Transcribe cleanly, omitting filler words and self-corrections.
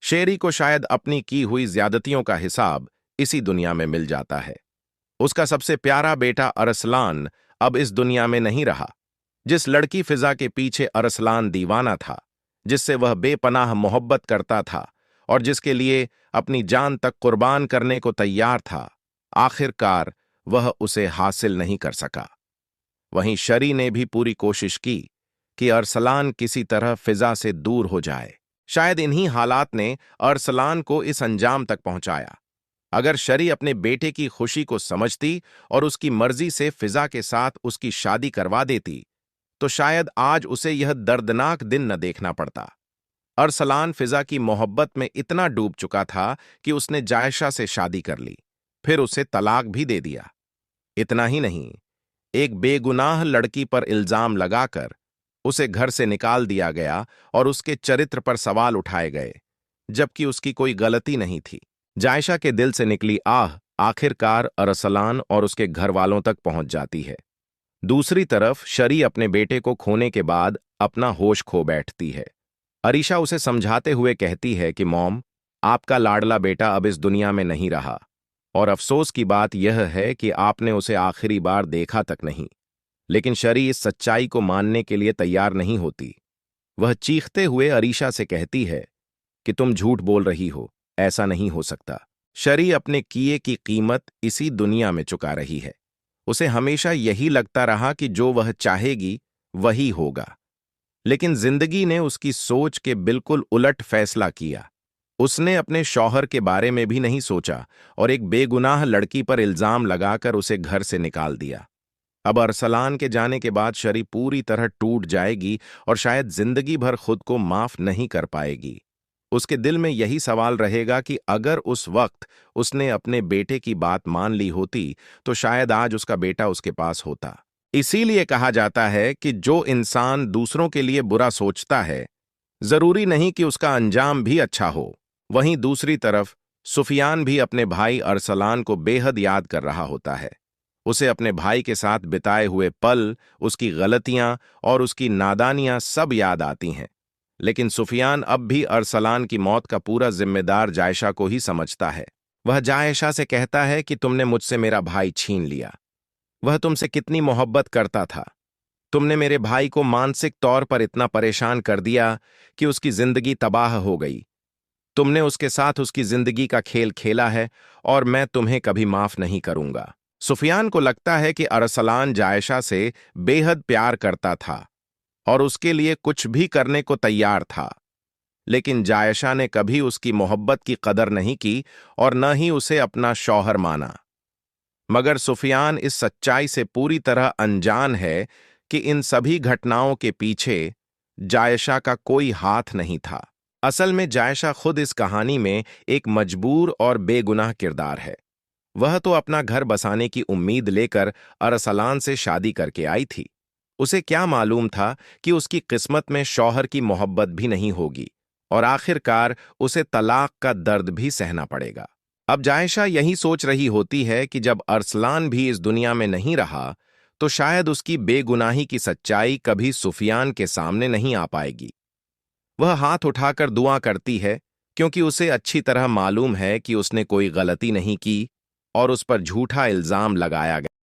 शेरी को शायद अपनी की हुई ज्यादतियों का हिसाब इसी दुनिया में मिल जाता है। उसका सबसे प्यारा बेटा अरसलान अब इस दुनिया में नहीं रहा। जिस लड़की फिजा के पीछे अरसलान दीवाना था, जिससे वह बेपनाह मोहब्बत करता था और जिसके लिए अपनी जान तक कुर्बान करने को तैयार था, आखिरकार वह उसे हासिल नहीं कर सका। वहीं शरी ने भी पूरी कोशिश की कि अरसलान किसी तरह फिजा से दूर हो जाए। शायद इन्हीं हालात ने अरसलान को इस अंजाम तक पहुंचाया। अगर शरी अपने बेटे की खुशी को समझती और उसकी मर्जी से फिजा के साथ उसकी शादी करवा देती, तो शायद आज उसे यह दर्दनाक दिन न देखना पड़ता। अरसलान फिजा की मोहब्बत में इतना डूब चुका था कि उसने जायशा से शादी कर ली, फिर उसे तलाक भी दे दिया। इतना ही नहीं, एक बेगुनाह लड़की पर इल्जाम लगाकर उसे घर से निकाल दिया गया और उसके चरित्र पर सवाल उठाए गए, जबकि उसकी कोई गलती नहीं थी। जायशा के दिल से निकली आह आखिरकार अरसलान और उसके घर वालों तक पहुंच जाती है। दूसरी तरफ शरी अपने बेटे को खोने के बाद अपना होश खो बैठती है। अरीशा उसे समझाते हुए कहती है कि मॉम, आपका लाडला बेटा अब इस दुनिया में नहीं रहा, और अफसोस की बात यह है कि आपने उसे आखिरी बार देखा तक नहीं। लेकिन शरी इस सच्चाई को मानने के लिए तैयार नहीं होती। वह चीखते हुए अरीशा से कहती है कि तुम झूठ बोल रही हो, ऐसा नहीं हो सकता। शरी अपने किए की कीमत इसी दुनिया में चुका रही है। उसे हमेशा यही लगता रहा कि जो वह चाहेगी वही होगा, लेकिन जिंदगी ने उसकी सोच के बिल्कुल उलट फैसला किया। उसने अपने शौहर के बारे में भी नहीं सोचा और एक बेगुनाह लड़की पर इल्जाम लगाकर उसे घर से निकाल दिया। अब अरसलान के जाने के बाद शरी पूरी तरह टूट जाएगी और शायद जिंदगी भर खुद को माफ नहीं कर पाएगी। उसके दिल में यही सवाल रहेगा कि अगर उस वक्त उसने अपने बेटे की बात मान ली होती, तो शायद आज उसका बेटा उसके पास होता। इसीलिए कहा जाता है कि जो इंसान दूसरों के लिए बुरा सोचता है, जरूरी नहीं कि उसका अंजाम भी अच्छा हो। वहीं दूसरी तरफ सुफियान भी अपने भाई अरसलान को बेहद याद कर रहा होता है। उसे अपने भाई के साथ बिताए हुए पल, उसकी गलतियां और उसकी नादानियां सब याद आती हैं। लेकिन सुफियान अब भी अरसलान की मौत का पूरा जिम्मेदार जायशा को ही समझता है। वह जायशा से कहता है कि तुमने मुझसे मेरा भाई छीन लिया। वह तुमसे कितनी मोहब्बत करता था। तुमने मेरे भाई को मानसिक तौर पर इतना परेशान कर दिया कि उसकी जिंदगी तबाह हो गई। तुमने उसके साथ उसकी जिंदगी का खेल खेला है और मैं तुम्हें कभी माफ नहीं करूंगा। सुफियान को लगता है कि अरसलान जायशा से बेहद प्यार करता था और उसके लिए कुछ भी करने को तैयार था, लेकिन जायशा ने कभी उसकी मोहब्बत की कदर नहीं की और न ही उसे अपना शौहर माना। मगर सुफियान इस सच्चाई से पूरी तरह अनजान है कि इन सभी घटनाओं के पीछे जायशा का कोई हाथ नहीं था। असल में जायशा खुद इस कहानी में एक मजबूर और बेगुनाह किरदार है। वह तो अपना घर बसाने की उम्मीद लेकर अरसलान से शादी करके आई थी। उसे क्या मालूम था कि उसकी किस्मत में शौहर की मोहब्बत भी नहीं होगी और आखिरकार उसे तलाक का दर्द भी सहना पड़ेगा। अब जायशा यही सोच रही होती है कि जब अरसलान भी इस दुनिया में नहीं रहा, तो शायद उसकी बेगुनाही की सच्चाई कभी सुफियान के सामने नहीं आ पाएगी। वह हाथ उठाकर दुआ करती है, क्योंकि उसे अच्छी तरह मालूम है कि उसने कोई गलती नहीं की और उस पर झूठा इल्जाम लगाया